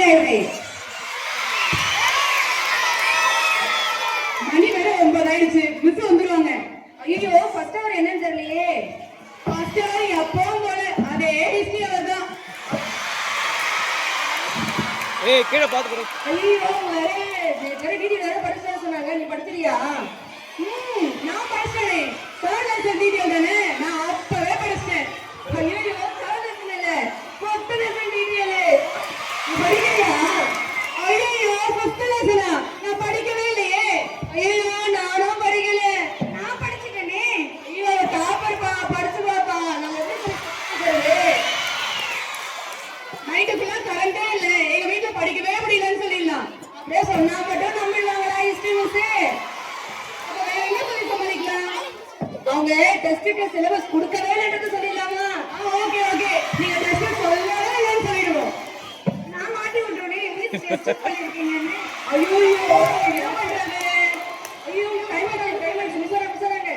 ரெடியாயிரு. மணி வேற 9 ஆயிடுச்சு. மிஸ் வந்துருவாங்க. ஐயோ ஃபர்ஸ்ட் அவர் என்னன்னு தெரியலையே. ஃபர்ஸ்ட் அவர் எப்பவும் போல அதே ஹிஸ்டரி அவர் தான். ஏய் கீழ பாத்து போடு. ஐயோ வேற டிடி வேற படிச்சா சொன்னாங்க. நீ படிச்சிரியா? நான் படிச்சேனே. தேர்ட் லெசன் டிடி தானே. நான் அப்பவே படிச்சேன். ஐயோ தேர்ட் லெசன் இல்ல. ஃபர்ஸ்ட் லெசன் டிடில. நீ படிக்கலையா? ஐயோ ஃபர்ஸ்ட் லெசனா? நான் படிக்கவே இல்லையே. ஐயோ நானும் படிக்கல. நான் படிச்சிட்டேனே. ஐயோ டாப்பர் பா படிச்சு பாப்பா. நம்ம எப்படி படிக்கிறது? நைட்டுக்குள்ள கரண்டே இல்ல. எங்க வீட்டுல படிக்கவே முடியலன்னு சொல்லிடலாம். அப்படியே சொன்னா மட்டும் நம்பிடுவாங்களா ஹிஸ்டரி மிஸ்? அப்ப வேற என்ன சொல்லி சமாளிக்கலாம்? அவங்க டெஸ்ட் சிலபஸ் கொடுக்கவே இல்லைன்னு சொல்லிடலாமா? ஓகே ஓகே நீங்க டெஸ்ட் சொல்லவே இல்லைன்னு சொல்லிடுவோம். நான் மாட்டி விட்டுறேன். இங்கிலீஷ் டெஸ்ட் பண்ணிருக்கீங்கன்னு. ஐயோ என்ன பண்றது? ஐயோ டைம் ஆயிடுச்சு. மிஸ் வராங்க.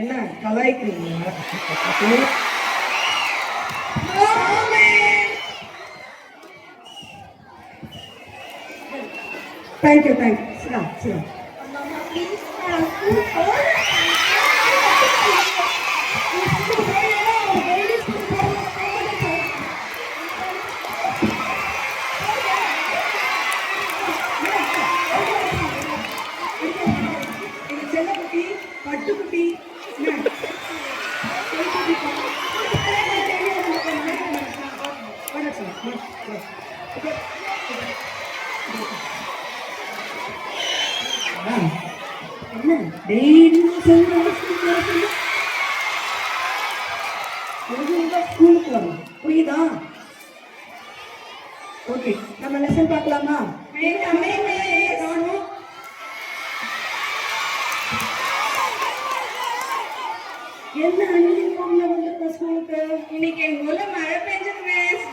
என்ன கலாய்க்கிறீங்களா? தேங்க்யூ சிவா செல்லக்குட்டி பட்டுக்குட்டி என்ன டெய்லி ஸ்கூலுக்கு வரும். புரியுதா? ஓகே நம்ம லெசன் பார்க்கலாமா? என்ன யூனிஃபார்ம்ல வந்திருக்க ஸ்கூலுக்கு? இன்னைக்கு எங்க ஊர்ல மழை பெஞ்சது மிஸ்.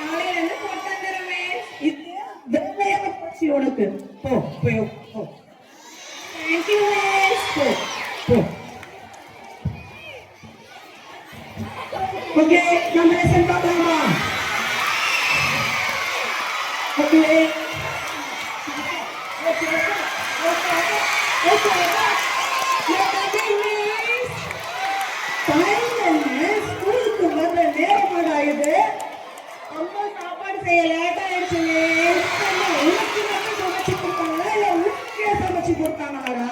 நாளையில இருந்து போட்டு வந்துடுறேன் மிஸ். இது வெள்ளையான பச்சி உனக்கு. போ போய் போ. Thank you miss. போ. ஓகே நம்ம லெசன் பார்க்கலாமா? ஓகே ஸ்கூலுக்கு வர நேரம் ஆயுது. அம்மா சாப்பாடு செய்ய லேட் ஆயிடுச்சு. உனக்கு மட்டும் சமைச்சு கொடுத்தாங்களா இல்ல உனக்கே சமைச்சு கொடுத்தாங்களா?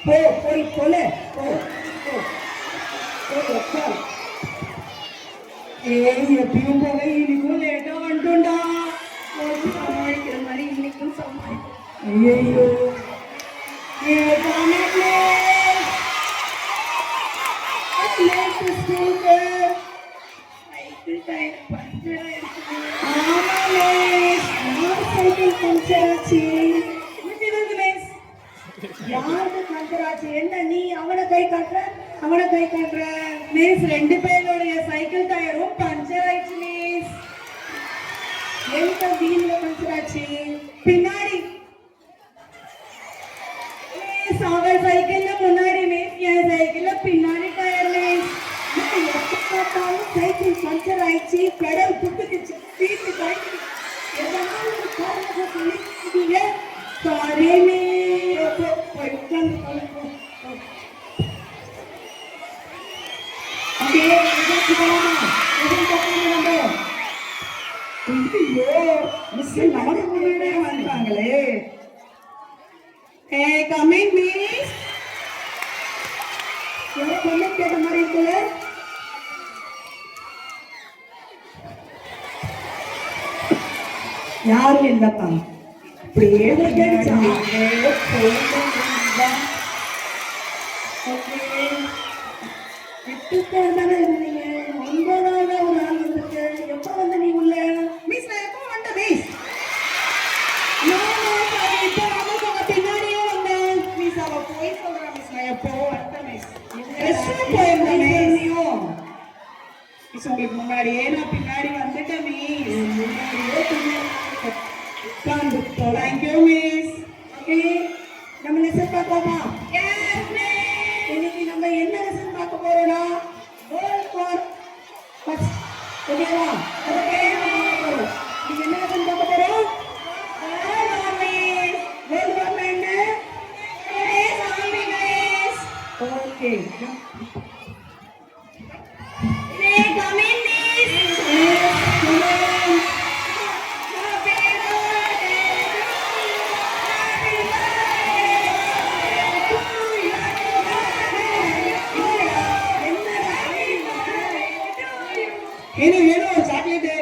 போய் போல எப்பயும் போல இன்னைக்கும் லேட்டா வந்துட்டோம்டா. சமாளிக்கிற மாதிரி இன்னைக்கும் சமாளிக்க. ஐயோ யாருக்கு பஞ்சராச்சு? என்ன நீ அவனை கை காட்டுற மிஸ்? 2 பேருடைய சைக்கிள் டயரும் பஞ்சர் ஆயிடுச்சு மிஸ். எந்த வீல்ல பஞ்சராச்சு? பின்னாடி மிஸ். அவன் சைக்கிள்ல முன்னாடி மிஸ், என் சைக்கிள்ல பின்னாடி டயர் மிஸ். எப்ப பார்த்தாலும் சைக்கிள் பஞ்சர் ஆயிடுச்சு, பெடல் புட்டுக்குச்சு, சீட்டு காய்ச்சி ஏதாவது ஒரு காரணத்தை சொல்லி சாரி மிஸ். நமக்கு முன்னாடியே வந்துட்டாங்களே. Coming miss. பொண்ணு கேட்ட மாதிரி இருக்குல்ல? யாரும் இல்லப்பா. இப்படியே ஓகே. 8 பேர் தானே இருந்தீங்க. 9வது ஒரு ஆள் வந்திருக்கு. எப்போ வந்து நீ உள்ள? மிஸ் நான் எப்போ வந்தேன் மிஸ்? இப்போ அவங்க பின்னாடியே வந்தேன். மிஸ் அவ போய் சொல்றா மிஸ். நான் எப்போ வந்தேன் மிஸ்? போயிருந்தேன். மிஸ் உங்களுக்கு முன்னாடியே நான் பின்னாடி வந்துட்டேன் மிஸ். முன்னாடியே உட்கார்ந்து தேங்க்யூ மிஸ். ஓகே நம்ம லெசன் பார்க்கலாமா? Yes miss. இன்னைக்கு நம்ம என்ன லெசன் பார்க்க போறோம்னா வேர்ல்ட் வார் ஃபர்ஸ்ட். ஓகேவா? ஓகே நீங்க என்ன லெசன் பார்க்க போறோம்? World war miss. World war என்ன? Yes army miss. Okay come in, miss. Come on. Happy birthday to you. Chocolate.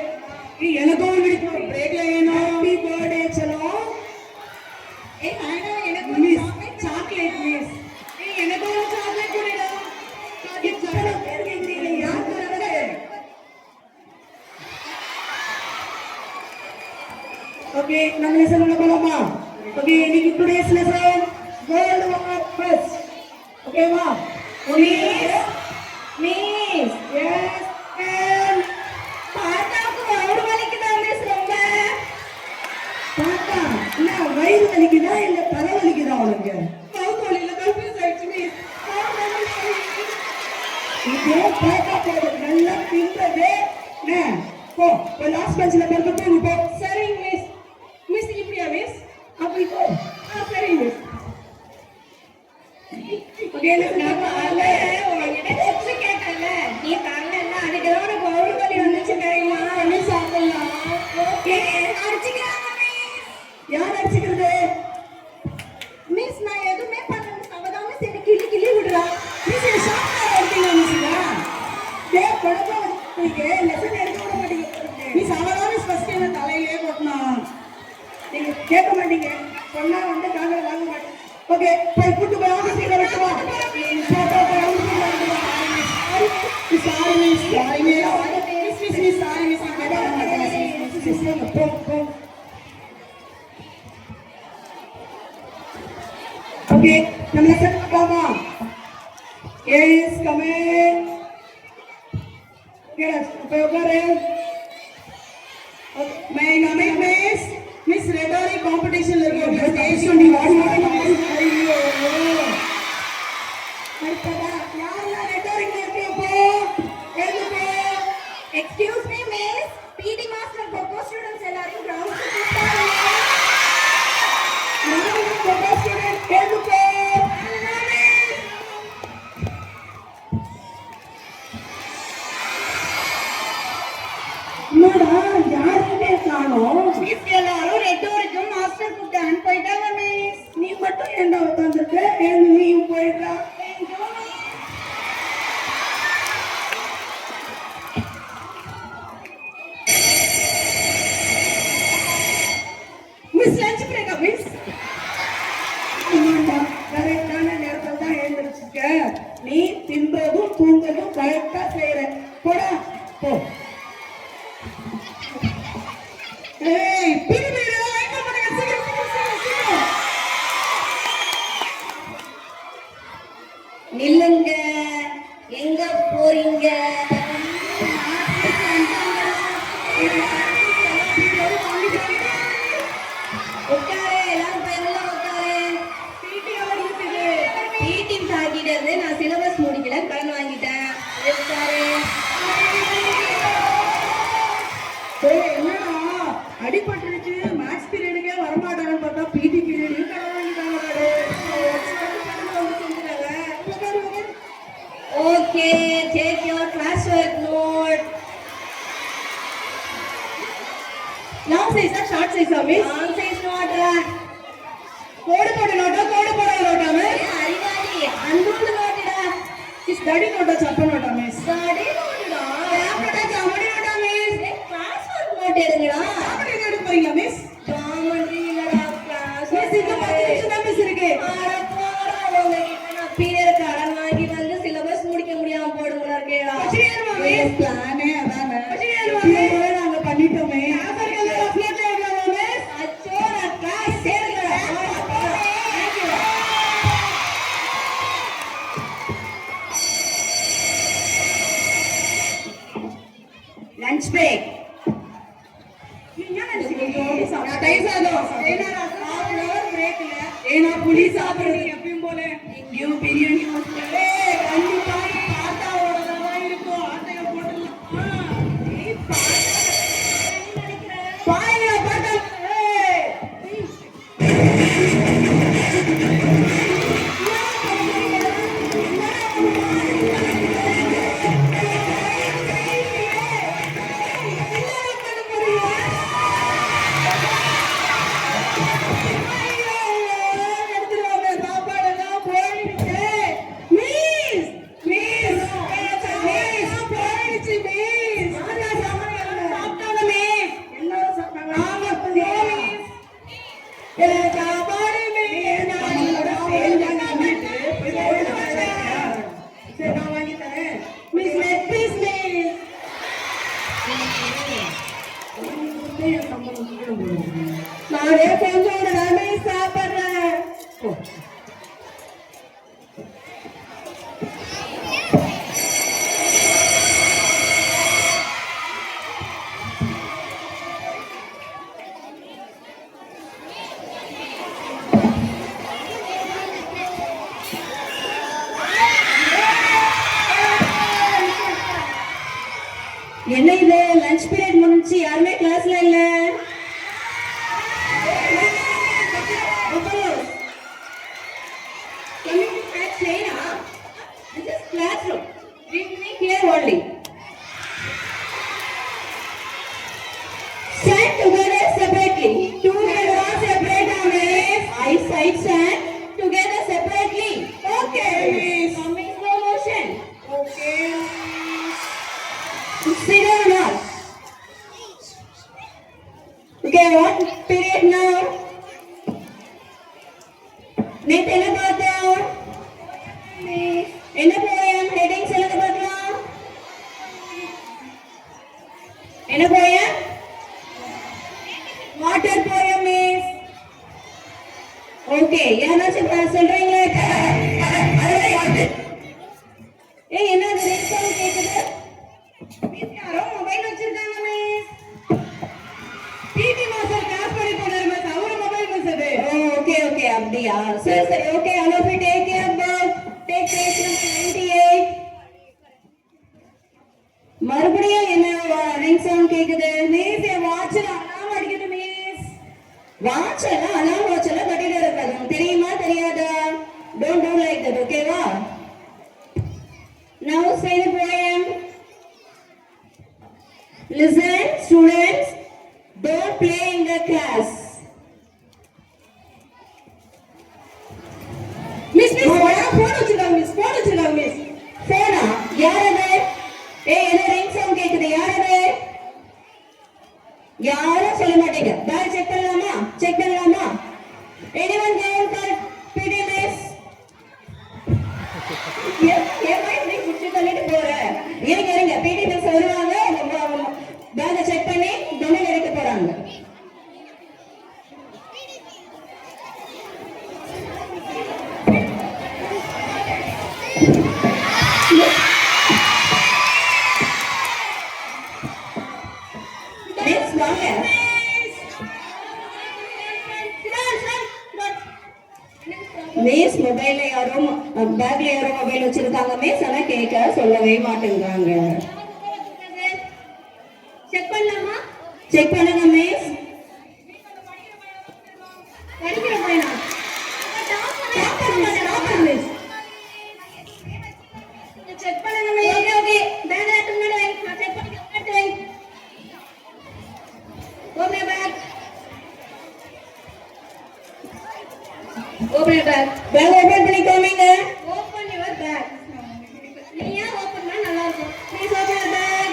எனக்கும் பிடிக்கும் பிரேக்ல வேணும். ஹாப்பி பர்த்டே चलो. எனக்கும் சாக்லேட் மிஸ். எனக்கும் சாக்லேட் கொடுடா. சாக்லேட் பேர் கேக்குறீங்க யார் தரது? ஓகே நம்ம லெசன் உள்ள போலாமா? ஓகே இன்னைக்கு today's lesson world war first. ஓகேவா? மிஸ் எஸ் அண்ட் பாத்தாக்கு வயிறு வலிக்குதா மிஸ் ரொம்ப? பாத்தா இல்ல வயிறு வலிக்குதா இல்ல தலை வலிக்குதா உனக்கு? மவுத் வலியில கன்ஃபியூஸ் ஆயிடுச்சு மிஸ். இதே பாத்தா போடு நல்லா தின்றதே போ லாஸ்ட் பெஞ்சில் படுத்து போ. சரிங்க மிஸ். மிஸ் இப்படியா மிஸ்? அப்படி போ. சரி மிஸ். ஓகே நான் காலைல உங்ககிட்ட டிப்ஸ் கேட்டேன்ல, நீ தரலன்னா அதுக்கு தான் உனக்கு வயிறு வலி வந்துச்சு தெரியுமா? நீ சாப்பிடலாம். ஓகே அடிச்சுக்கிறாங்க மிஸ். யார் அடிச்சுக்கிறது? மிஸ் நான் எதுவுமே பண்ணல. அவதான் மிஸ் எனக்கு கிள்ளி கிள்ளி விடுறா. மிஸ் என்ன ஷாக்கா எடுத்தீங்க மிஸ்ஸா? டே படமா நீங்க லெசன் எடுக்க விட மாட்டீங்க. மிஸ் அவதான் மிஸ் ஃபர்ஸ்ட் என்ன தலையிலே போட்டனா. நீங்க கேட்க மாட்டீங்க. சொன்னா வந்து காதுல வாங்க மாட்டீங்க. ஓகே போய் கூட்டு போய் ஆபீஸ்ல விட்டு வா. Sorry miss. Sorry miss. Sorry miss. Okay நம்ம லெசன் பார்க்கலாமா? Yes come in. எஸ் போய் உட்காரு. मैं Namit miss miss rhetoric competition लगी है स्टेज नी अय्यो पता यार रेटोरिक करते हो एदुको excuse me miss PT master kho kho students எல்லாரும் கிரவுண்ட் கூப்பிட்டாங்க நான் கோகோ ஸ்டூடெண்ட் எதுको என்னடா யாருமே காணோம். மிஸ் எல்லாரும் ரெட்டோரிக்கும் மாஸ்டர் கூப்பிட்டான்னு போயிட்டாங்க மிஸ். நீ மட்டும் என்ன உட்கார்ந்திருக்க? நீயும் போயிட்டா. மிஸ் லஞ்ச் பிரேக்கா மிஸ்? ஆமாண்டா கரெக்டான நேரத்தில் தான் எழுந்திருச்சுக்க. நீ தின்றதும் தூங்குறதும் கரெக்டா செய்யற. போடா போ. ஏய் பிரிவில லைன் பண்ணுங்க சீக்கிரம். நில்லுங்க. எங்க போறீங்க? உட்காரு எல்லாரும் போய் உள்ள உட்காரு. பிடி அவர் இருக்குது. பிடி சாகிட்டது நான் சிலபஸ் முடிக்கல கடன் வாங்கிட்டேன். உட்காரு. என்னடா அடிபட்டுருச்சு மேத்ஸ் பீரியடுக்கே வரமாட்டாங்கன்னு பார்த்தா பிடி பீரியடு கடன் வாங்கிட்டாங்க. Okay take your class work note. Long சைஸா ஷார்ட் சைஸா மிஸ்? லாங் சைஸ் நோட்ரா. கோடு போட நோட்டா கோடு போட நோட்டா மிஸ்? அறிவாளி அந்தோட நோட்டடா. இஸ் ஸ்டடி நோட்டா சப்ப நோட்டா மிஸ்? ஸ்டடி நோட்டடா. யாப்படா ஜாமடி நோட்டா மிஸ்? கிளாஸ் ஒர்க் நோட் எடுங்கடா. ஜாமடி எடுக்க போறீங்க மிஸ்? ஜாமடி இல்லடா கிளாஸ். மிஸ் இந்த 10 நிமிஷம் தான் மிஸ் இருக்கு. அட போடா உங்ககிட்ட நான் பீரியட் கடன் மிஸ் பிளானே அதானே இப்பவே நாங்க பண்ணிட்டோமே ஆஃபர்க்கெல்லாம் ஃப்ளோட் ஆயிடலாமா மிஸ் அச்சோ நான் கிளாஸ் சேர்றேன் லஞ்ச் பிரேக் ஏன்னா புளி சாப்பிடுறது எப்பயும் போல இங்கேயும் பிரியாணி கண்டிப்பா பாத்தாவோட இருக்கும் ஆட்டைய போட்டுலாம் பாருங்க பாத்தா நானே கொஞ்சம் நானே சாப்பிடுறேன் என்ன இது லஞ்ச் பீரியட் முடிஞ்சு யாருமே கிளாஸ்ல இல்ல only stand together separately together separate eyesight stand together separately okay coming slow motion okay sit down now okay what period now next என்ன பார்த்தோம் என்ன போயம் ஹெட்டிங் சொல்லுங்க பார்க்கலாம் என்ன poem water poem miss okay யாராச்சும் சொல்றீங்களா ஏய் என்ன அது ரெட் சவுண்ட் கேக்குது மிஸ் யாரோ மொபைல் வச்சிருக்காங்க மிஸ் பிடி மாஸ்டர் கிளாஸ் பண்ணி போறாரு மிஸ் அவர் மொபைல் மிஸ் அது ஓகே ஓகே அப்படியா சரி சரி okay hello be take care but take page number 98 மறுபடியும் என்ன ரிங் சவுண்ட் கேக்குது மிஸ் என் வாட்ச்ல அலாரம் அடிக்குது மிஸ் வாட்ச்ல அலாரம் வாட்ச்ல கட்டிட்டு இருக்காது தெரியுமா தெரியாதா டோன்ட் டு லைக் தட் ஓகேவா now say the poem listen students don't play in the class miss miss phone வச்சிருக்காங்க மிஸ் போனா யார் அது ஏய் என்ன ரிங் சவுண்ட் கேக்குது யார் அது யாரும் சொல்ல மாட்டீங்க பேக் செக் பண்ணலாமா anyone can call PD miss ஏமா இப்படி குச்சி தள்ளிட்டு போற இருங்க PD மிஸ் வருவாங்க பேக் செக் பண்ணி டொனேட் எடுக்க போறாங்க மிஸ் மொபைல்ல யாரோ பேக்ல யாரோ மொபைல் வச்சிருக்காங்க மிஸ் ஆனா கேட்க சொல்லவே மாட்டேங்கிறாங்க செக் பண்ணலாமா செக் பண்ணுங்க மிஸ் படிக்கிற பையனா டாப்பர் மிஸ் செக் பண்ணுங்க மிஸ் ஓகே ஓகே பேக் எடுத்து முன்னாடி வை நான் செக் பண்ணி எடுத்து வை open bag open your bag open பண்ணி காமிங்க open your bag நீயா open பண்ணா நல்லா இருக்கும் please open your bag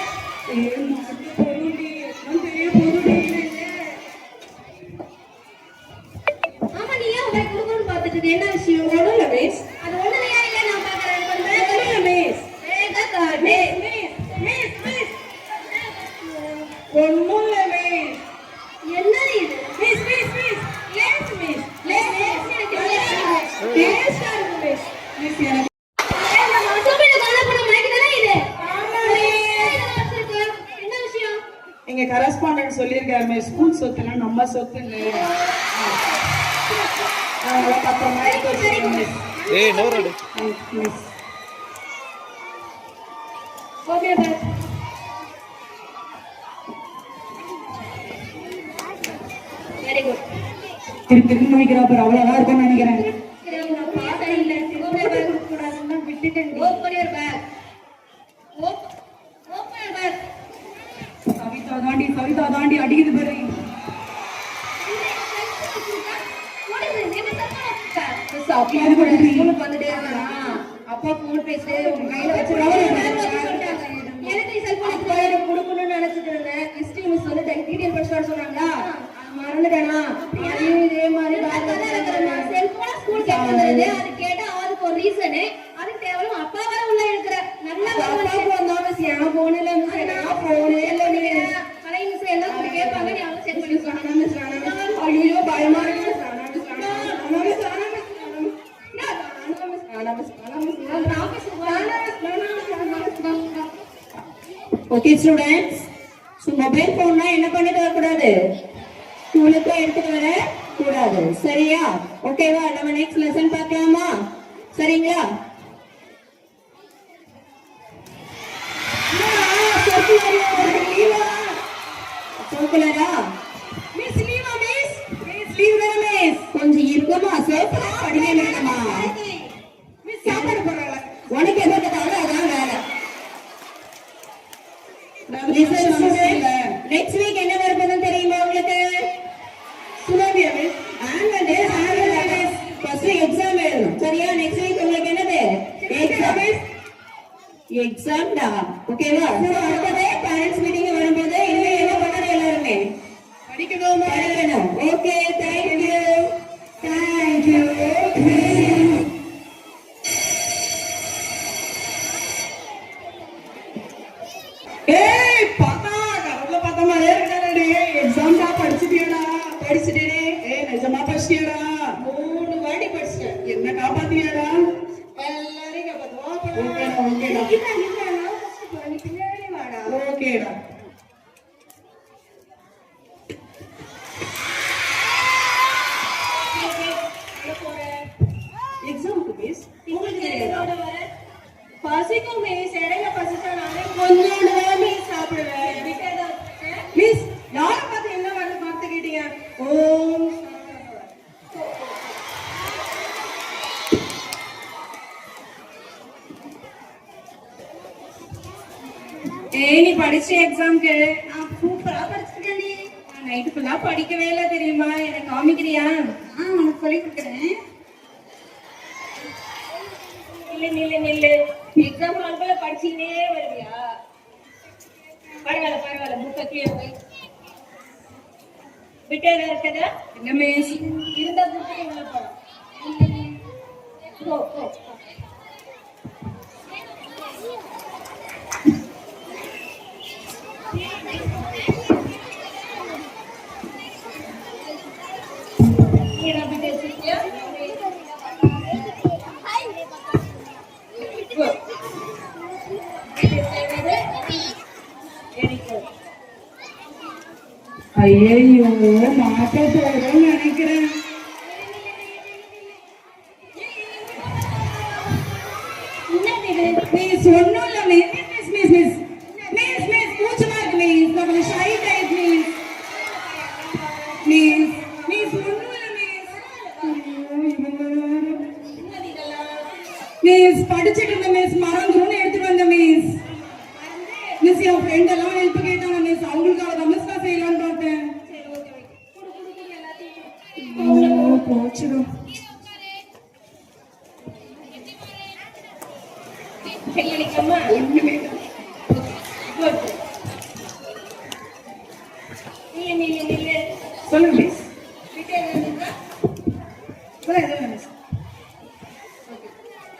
பொருடி நான் பெரிய பொருடி இல்ல ஆமா நீயா உங்களை குடுக்குன்னு பார்த்துட்டு என்ன விஷயம் ஒண்ணுல மிஸ் அது ஒண்ணுலயா இல்ல நான் பார்க்கறேன் கொஞ்சம் ஒண்ணுல மிஸ் ஏய் காட் மிஸ் மிஸ் எனக்கு எங்க கரஸ்பாண்டன்ட் சொல்லியிருக்காரு மிஸ் ஸ்கூல் சொத்துனா நம்ம சொத்துன்னு அதனால பத்திரமா எடுத்து வச்சுக்கோங்க மிஸ். ஏய் நோரோடு miss okay bye. Very good. திருப்பி முடிக்கிறா பாரு அவ்வளவுதான் இருக்கும்னு நினைக்கிறேன். நான் பாஸ் இல்ல. ஓகே பாய் கூடாதுன்னா விட்டுட்டேன். Open your bag. Open your bag. Savitha தாண்டி அடிக்குது பாரு. அப்பா போன் பேசிட்டு உங்க கையில வச்சு எனக்கு செல்போன் கொடுக்கணும்னு நினைச்சிட்டு இருந்தேன். ஹிஸ்டரி மிஸ் வந்து டீடைல் படிச்சு சொன்னாங்களா, மறந்துட்டேனா? அதையும் இதே மாதிரி செல்போன் ஸ்கூல் கேட்கறது அது கேட்டா அதுக்கு ஒரு ரீசனு, அதுக்கு தேவையில்ல அப்பா வர உள்ள இருக்கிற நல்ல போன் மிஸ் என் போன் இல்ல மிஸ் நான் போன் இல்ல பழைய மிஸ் எல்லாம் கேட்பாங்க. நீ அவங்க செக் பண்ணி சொன்னா மிஸ் ஐயோ பயமா இருக்கு. ஓகே ஸ்டூடெண்ட்ஸ், ஸோ மொபைல் ஃபோன்னா என்ன பண்ணிட்டு வரக்கூடாது, ஸ்கூலுக்கு எடுத்துட்டு வர கூடாது. சரியா? ஓகேவா? நம்ம நெக்ஸ்ட் லெசன் பார்க்கலாமா? சரிங்களா? சர்க்குலரா மிஸ் லீவா மிஸ் மிஸ் லீவ் தான மிஸ் கொஞ்சம் இருக்குமா சர்க்குலர் படிக்க வேண்டாமா மிஸ் சாப்பாடு போறாங்க உனக்கு என்ன கேட்டாலும் அதான் வேலை. நெக்ஸ்ட் வீக் என்ன வரப்போதுன்னு தெரியுமா உங்களுக்கு? சுனாமியா miss? Annual day miss. First exam எழுதணும். சரியா? நெக்ஸ்ட் வீக் உங்களுக்கு என்னது? Exam miss. எக்ஸாம் டா. ஓகேவா? அடுத்தது பேரண்ட்ஸ் மீட்டிங் வரும்போது இனிமே என்ன பண்ணணும்? எல்லாருமே படிக்கணும். படிக்கணும். Okay, thank you. Thank you. ஏய் பாத்தா கரல பாத்த மாதிரி இருக்கடா. எக்ஸாம் டா படிச்சிட்டியாடா? படிச்சிட்டேனே. ஏய் நிஜமா படிச்சிட்டியாடா? 3 வாட்டி படிச்சிட்டேன். என்ன காப்பாத்தியாடா? எல்லாரையும் காப்பாத்துவா. ஓகேடா ஓகேடா. இல்ல நான் ஃபர்ஸ்ட் போறேன். பின்னாடி வாடா. ஓகேடா. எக்ஸாமுக்கு மிஸ் உங்களுக்கு என்னோட வர பசிக்கும் மிஸ். இடையில பசிச்சா நானே கொஞ்சோண்டு தான் மிஸ் சாப்பிடுவேன். மிஸ் யாரை பார்த்து என்ன வேலை பார்த்துக்கிட்டீங்க? ஓம் ஏய் நீ படிச்ச எக்ஸாம்க்கு? நான் சூப்பரா படிச்சிருக்கேன். நான் நைட்டு ஃபுல்லா படிக்கவே இல்லை தெரியுமா? எனக்கு காமிக்கிறியா? உனக்கு சொல்லி கொடுக்குறேன். நில்லு எக்ஸாம் ஹால்ல படிச்சுனே வருவியா? பரவாயில்ல புக்க கீழே வை. விட்டு இருக்கதா என்ன மிஸ்? இருந்த புக்கு உள்ள போ. நீ அப்படி பேசிட்டியா? ஐயோ மாட்ட போறோம்னு நினைக்கிறேன். மிஸ் ஒன்னும் இல்ல மிஸ். மிஸ் கூச்சமா இருக்கு மிஸ். நான் கொஞ்சம் ஷை டைப் மிஸ். மிஸ் ஒன்னும் இல்ல மிஸ். படிச்சுட்டு இருந்த மிஸ் மறந்துரும்னு எடுத்துட்டு வந்த மிஸ். மிஸ் என் ஃப்ரெண்ட் எல்லாம் ஹெல்ப் கேட்டாங்க மிஸ். அவங்களுக்காக தான் மிஸ் நான் செய்யலான்னு பார்த்தேன். போச்சிடும். ஒண்ணுமே சொல்லுங்க மிஸ்.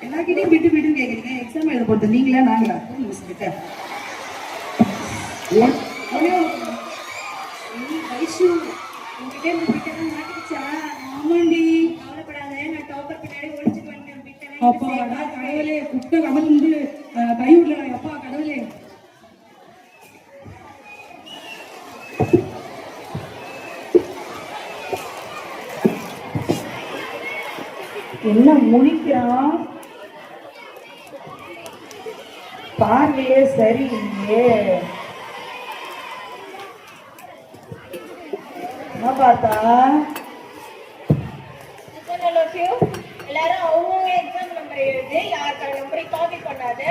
எல்லார்கிட்டையும் விட்டு விட்டுன்னு கேக்குறீங்க. எக்ஸாம் எழுத போறது நீங்களா நாங்களா? மிஸ் கிட்ட வைஷு உங்ககிட்ட இந்த பிட்டெல்லாம் மாட்டிக்கிச்சா? ஆமாண்டி. கவலைப்படாத, நான் டாப்பர் பின்னாடி ஒளிச்சுட்டு வந்துட்டேன். பிட்டெல்லாம் அப்பாடா கடவுளே குட்ட கமந்து கைவிடல அப்பா கடவுளே. என்ன முழிக்கிறான் பார்வையே சரியில்லையே. என்ன பார்த்தா எல்லாரும் அவங்கவுங்க எக்ஸாம் நம்பர் எழுது, யாருக்கான நம்பரை காப்பி பண்ணாத,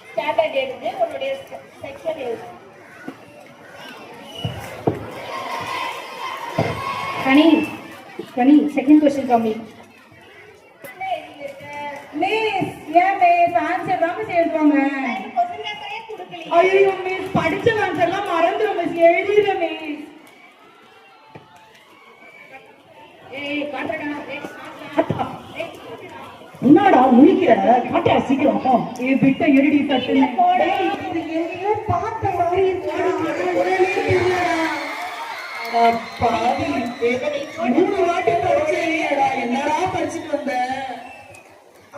ஸ்டாண்டர்ட் எழுது, உன்னுடைய செக்ஷன் எழுது. கனி கனி செகண்ட் கொஸ்டின் கம்மி. என்ன எழுதியிருக்க? மிஸ் ஏன் மிஸ் ஆன்சர் தான் மிஸ் எழுதுவாங்க. எனக்கு கொஸ்டின் பேப்பரே கொடுக்கலையே. ஐயோ மிஸ் படிச்ச ஆன்சர்லாம் மறந்துடும் மிஸ் எழுதிடுற மிஸ். ஏய் காட்டடா என்னடா முழிக்கிற காட்டா சீக்கிரம். ஏய் பிட்ட எரிடி தட்டு எங்கேயோ பார்த்த மாதிரி பாவி 3 வாட்டி படிச்சேடா. என்னடா படிச்சுட்டு வந்த?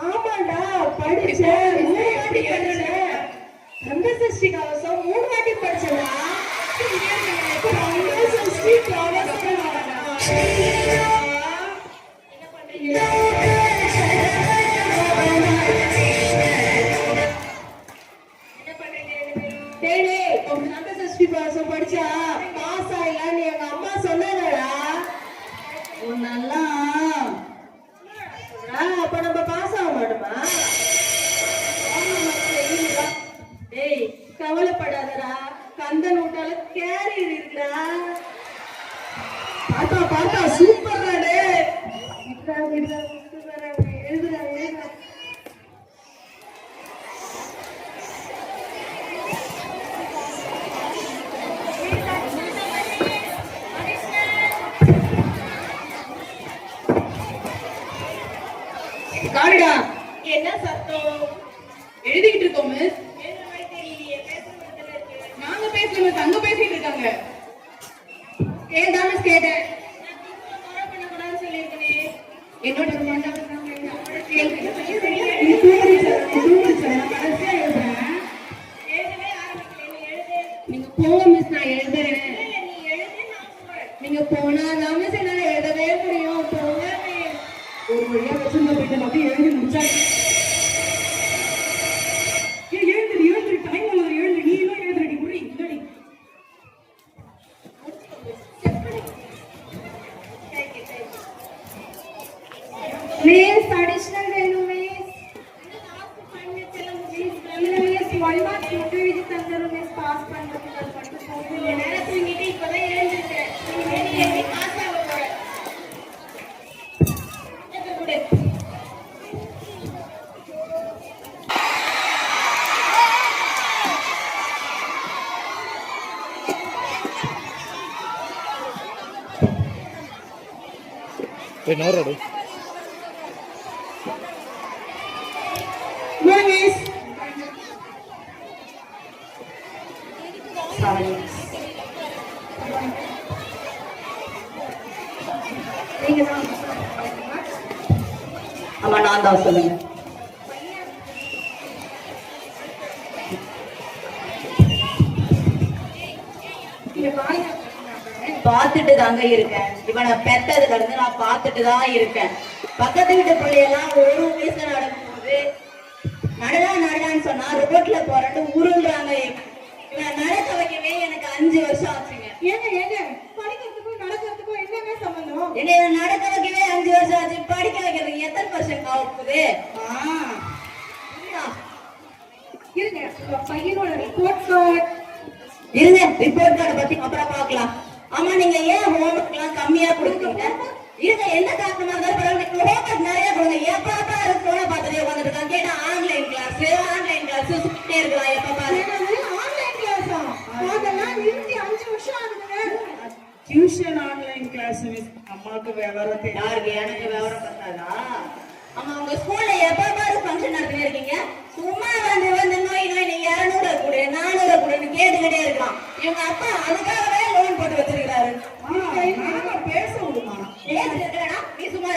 ஆமாடா படிச்சேன் 3 வாட்டி படிச்சேன். ரங்கசஷ்டி கவசம் 3 வாட்டி படிச்சேடா. ரங்கசஷ்டி கவசம் படிச்சா பாஸ் ஆயிடலான்னு எங்க அம்மா சொன்னாங்கடா. நல்லா அப்ப நம்ம பாஸ் ஆக மாட்டோமா? டேய் கவலைப்படாதடா, கந்தன் விட்டால கேரியர் இருக்குடா. பாத்தா பாத்தா சூப்பர் எழுதுறா எழுதுறா. காரிடா என்ன சத்தம்? எழுதிக்கிட்டு இருக்கோம் மிஸ். என்ன மாதிரி தெரியலையே, பேசுறதுல இருக்கு. நாங்க பேசல மிஸ், அங்க பேசிட்டு இருக்காங்க. கேட்டா மிஸ் கேட்டேன். நான் பண்ணக்கூடாதுன்னு சொல்லியிருக்கேன். என்னோட எழுதவே ஆரம்பிக்கல, எழுது. நீங்க போங்க மிஸ், நான் எழுதுறேன். இல்ல, நீ எழுது, நான் போறேன். நீங்க போனாதான் மிஸ் என்னால எழுதவே முடியும். போங்க மிஸ். ஒரு வழியா வச்சிருந்த போயிட்டு மட்டும் எழுதி முடிச்சாச்சு. எழுதுரு டைம் ஆகுது, எழுது. நீ எல்லாம் எழுதுறடி முடி முன்னாடி. மிஸ் அடிஷனல் வேணும் மிஸ். இல்ல மிஸ் 1 மார்க் மட்டும் எழுதி தந்துரும் மிஸ். பாஸ் பண்றதுக்கு அது மட்டும் போதும். இந்த நேரத்துல தூங்கிட்டு இப்பதான் எழுந்திருக்கேன். நீ எப்படி பாஸ் ஆக போற? எங்க கொடு. போய் நோராடு. No miss. Sorry. நீங்க தான். ஆமா நான் தான் சொல்லுங்க. பார்த்துட்டு தாங்க இருக்கேன். இவனை பெத்ததுல இருந்து நான் பார்த்துட்டு தான் இருக்கேன். பக்கத்து வீட்டு பிள்ளையெல்லாம் ஒரு வயசுல நடக்கும்போது நடடான்னு சொன்னா ரோட்ல போறேன்னு உருள்றாங்க. இவன் நடக்க வைக்கவே எனக்கு 5 வருஷம் ஆச்சுங்க. ஏங்க படிக்கிறதுக்கும் நடக்கிறதுக்கும் என்னங்க சம்பந்தம்? என்னை நடக்க வைக்கவே 5 வருஷம் ஆச்சு. படிக்க வைக்கிறதுக்கு எத்தனை வருஷம் ஆகுது? இருங்க பையனோட ரிப்போர்ட் கார்டு. இருங்க ரிப்போர்ட் கார்டு பத்தி அப்புறம் பார்க்கலாம். ஆமா நீங்க ஏன் ஹோம்ஒர்க் எல்லாம் கம்மியா கொடுத்தீங்க? இருங்க எந்த காரணமா இருந்தாலும் பரவாயில்ல, ஹோம்ஒர்க் நிறைய கொடுங்க. எப்ப பாரு போன பார்த்துட்டே உட்காந்துட்டு இருக்காங்க. கேட்டா ஆன்லைன் கிளாஸ் சுத்திட்டே இருக்கலாம். எப்ப பாரு ஆன்லைன் கிளாஸா? அதெல்லாம் நிறுத்தி 5 வருஷம் ஆகுதுங்க. Tuition online class miss. அம்மாக்கு விவரம் தெரியும். யாருக்கு? எனக்கு விவரம் பத்தாதா? ஆமா உங்க ஸ்கூல்ல எப்ப பாரு ஃபங்க்ஷன் நடத்தினே இருக்கீங்க. சும்மா வந்து நோய் நீ 200 கொடு 400 கொடுன்னு கேட்டுக்கிட்டே இருக்கலாம். இவங்க அப்பா அதுக்காகவே லோன் போட்டு வச்சிருக்காரு. பேச விடுமா? பேசிட்டு இருக்கா? நீ சும்மா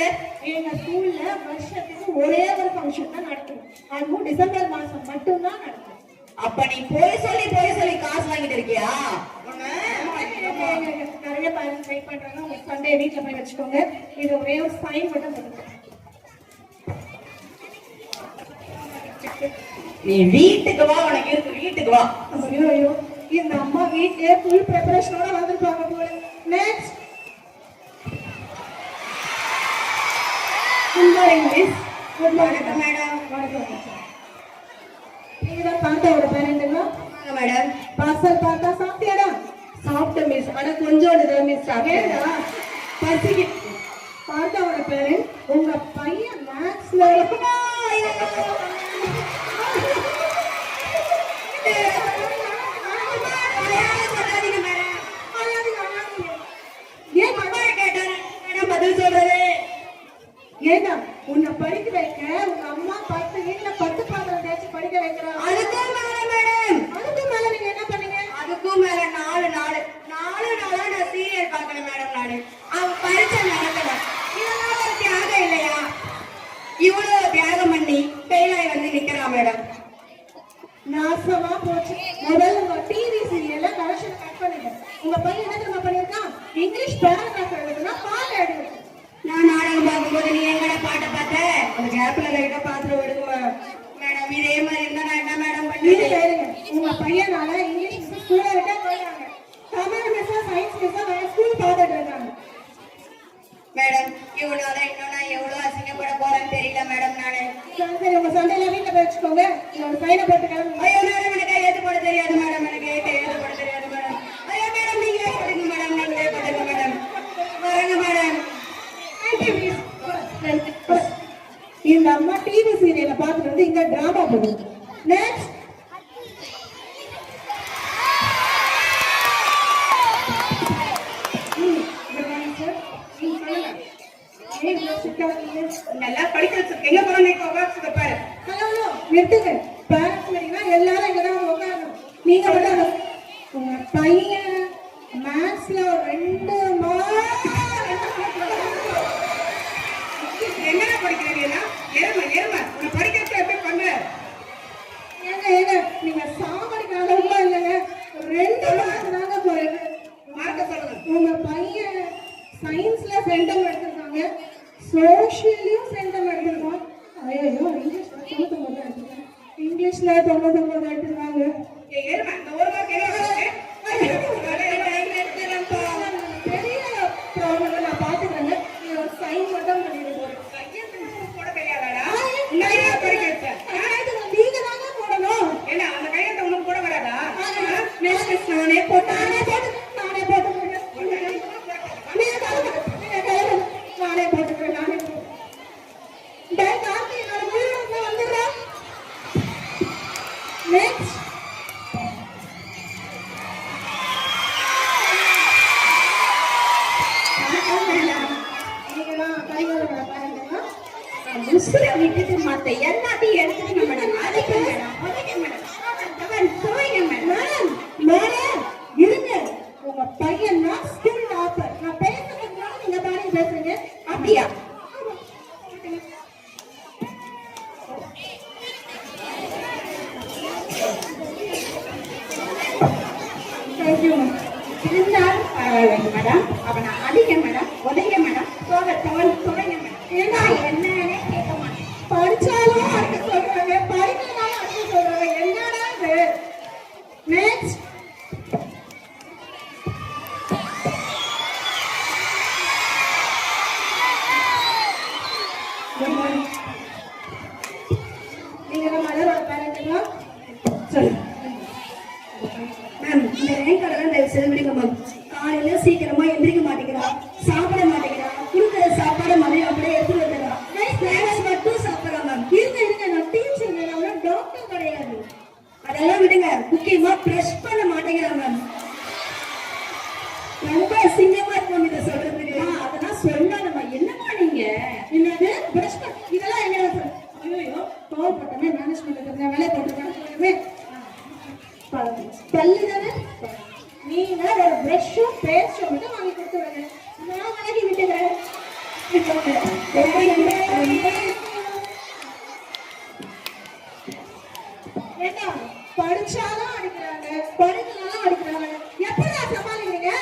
எங்க ஸ்கூல்ல வருஷத்துக்கு ஒரே ஒரு ஃபங்க்ஷன் தான் நடக்கும். அதுவும் டிசம்பர் மாசம் மட்டும்தான் நடக்கும். அப்ப நீ போய் சொல்லி காசு வாங்கிட்டு இருக்கியா? நிறைய பேரண்ட்ஸ் ட்ரை பண்றாங்க. உங்க சண்டே வீட்டுல போய் வச்சுக்கோங்க. இது ஒரே ஒரு சைன் மட்டும் பண்ணுங்க. நீ வீட்டுக்கு வா, உனக்கு இருக்கு, வீட்டுக்கு வா. ஐயோ ஐயோ, இந்த அம்மா வீட்லயே ஃபுல் ப்ரிப்பரேஷனோட வந்திருப்பாங்க போல. Next, good morning miss. Good morning madam. வணக்கம். நீங்க தான் பாத்தாவோட பேரண்ட்டுங்களா? வாங்க மேடம். பார்சல் பார்த்தா சாப்பிட்டியாடா? சாப்பிட்டேன் மிஸ். ஆனா கொஞ்சோண்டு தான் மிஸ் சாப்பிட்டேன். ஏடா பசிக்கு. பார்த்தாவோட பேரண்ட் உங்க பையன் மேக்ஸ்ல ஏன்னா உன்னை படிக்க வைக்க உங்க அம்மா 10 வீட்டுல 10 பாத்திரம் தேய்ச்சி படிக்க வைக்கிறாங்க. அதுக்கும் மேல நீங்க என்ன பண்ணீங்க? அதுக்கும் மேல 4 நாளா நான் சீரியல் பார்க்கணும் மேடம். நானு அவன் பரிச்சை நடக்கல. இதெல்லாம் ஒரு தியாகம் இல்லையா? இவ்வளவு தியாகம் பண்ணி ஃபெயிலாய் வந்து நிக்கிறான் மேடம். நாசமா போச்சு. முதல்ல உங்க டிவி சீரியல்ல கனெக்ஷன் கட் பண்ணுங்க. உங்க பையன் என்ன தெரியுமா பண்ணிருக்கான்? இங்கிலீஷ் பேராகிராஃப் எழுதுனா பாட்டு எழுதுறான். நான் நாடகம் பார்க்கும்போது நீ எங்கட பாட்டை பார்த்த? அந்த கேப்ல லைட்டா பாத்திரம் விடுங்க மேடம். இதே மாதிரி இருந்தா நான் என்ன மேடம் நீங்க பண்ணுவேன்? கேளுங்க. உங்க பையனால இங்கிலீஷ் ஸ்கூல்ல விட்டா போயிடுறாங்க. தமிழ் மிஸ் சயின்ஸ் மிஸ் வேற ஸ்கூல் பார்த்துட்டு இருக்காங்க. மேடம் இவ்வளவு இன்னும் நான் எவ்வளவு அசிங்கப்பட போறேன்னு தெரியல மேடம். நானு சரி உங்க சண்டையில வீட்டுல போய் வச்சுக்கோங்க. ஒரு சைனை போட்டு கிளம்புங்க. ஐயோ மேடம், எனக்கு கையெழுத்து போட தெரியாது மேடம். எனக்கு கையெழுத்து போட தெரியாது மேடம். ஐயோ மேடம், நீங்களே போடுங்க மேடம். நீங்களே போடுங்க மேடம். வரங்க மேடம். இந்த அம்மா டிவி சீரியலை பார்த்துட்டு வந்து இங்க டிராமா போடுது. நெக்ஸ்ட், நல்லா படிக்க வச்சிருக்கீங்க. பாரு ஹலோ நிறுத்துங்க. பேரண்ட்ஸ் மீட்டிங்னா எல்லாரும் இங்கதான் உட்காரணும். நீங்க மட்டும் உங்க பையன் மேத்ஸ்ல 2 மார்க் என்ன படிக்கிறீங்கன்னா எருமை உன்னை படிக்கிறப்ப எப்படி பண்ண? ஏங்க நீங்க சாவடிக்கிற அளவுக்கு இல்லைங்க. 2 மார்க் தாங்க குறையுது. மார்க்க சொல்லுங்க. உங்க பையன் சயின்ஸ்ல சென்டம் எடுத்திருக்காங்க, சோஷியலையும் சென்டம் எடுத்திருக்கான். ஐயோ இங்கிலீஷ்ல 99 எடுத்திருக்காங்க. இங்கிலீஷ்ல 99 எடுத்திருக்காங்க. எருமை இந்த ஒரு மார்க் பெரிய ப்ராப்ளம் நான் பாத்துக்கிறேங்க. நீங்க ஒரு சைன் மட்டும் பண்ணிட்டு போறேன். போட தெரியாதாடா? உன்னையே படிக்க வச்சேன். நீங்க தாங்க போடணும். ஏன்னா அந்த கையெழுத்து உனக்கு போட வராதா? நானே போட்டுக்கிறேன். நெக்ஸ்ட், உசுர விட்டுட்டு மத்த எல்லாத்தையும் எடுத்துட்டு மேடம். அதுக்கு மேடம் உதவி மேடம். மேடம் இருங்க. உங்க பையன் ஸ்கில் டாப்பர். நான் பேசுறதுக்கு நீங்க தானே பேசுறீங்க. அப்படியா? தேங்க்யூ. இருந்தாலும் பரவாயில்லைங்க மேடம். அவனை அடிக்க மேடம், உதைங்க மேடம், துவைங்க மேடம். ஏன்னா என்னன்னே கேட்க மாட்டேன். படிச்சாலும் அடிக்க சொல்றாங்க, படிக்கலாலும் அடிக்க சொல்றாங்க. என்னடா இது? நெக்ஸ்ட், நீங்க மலரோட பேரண்ட்டுங்களா? சொல்லுங்க மேம். இந்த ரேங்க் கார்டெல்லாம் தயவு செய்து விடுங்க மேம். காலையில சீக்கிரமா எந்திரிக்க மாட்டேங்கிறா, சாப்பிட மாட்டேங்கிறா, கொடுக்குற சாப்பாடு மதியம் அப்படியே எடுத்துட்டு வந்துடுறா. ஸ்நாக்ஸ் மட்டும் சாப்பிட்றா மேம். இருங்க நான் டீச்சர், நான் டாக்டர் கிடையாது. அதெல்லாம் விடுங்க. முக்கியமா ப்ரெஷ் பண்ண மாட்டேங்கிறா மேம். ரொம்ப அசிங்கமா இருக்கு மேம் இதை சொல்றதுக்கு. அதெல்லாம் சொல்லாதம்மா. என்னமா நீங்க? என்னது பிரஷ் இதெல்லாம் என்ன? ஐயோ கோவப்பட்டமே மேனேஜ்மெண்ட் தெரிஞ்ச வேலையை போட்டுருக்காங்க. பல்லு தானே. நீங்க ஒரு பிரஷும் பேஸ்டும் மட்டும் வாங்கி கொடுத்து விடுங்க. நான் வாங்கி விட்டுக்கிறேன். அடிக்கிறாங்க, பரிசுலாம் அடிக்கிறாங்க. எப்படிடா சமாளிக்கிறீங்க?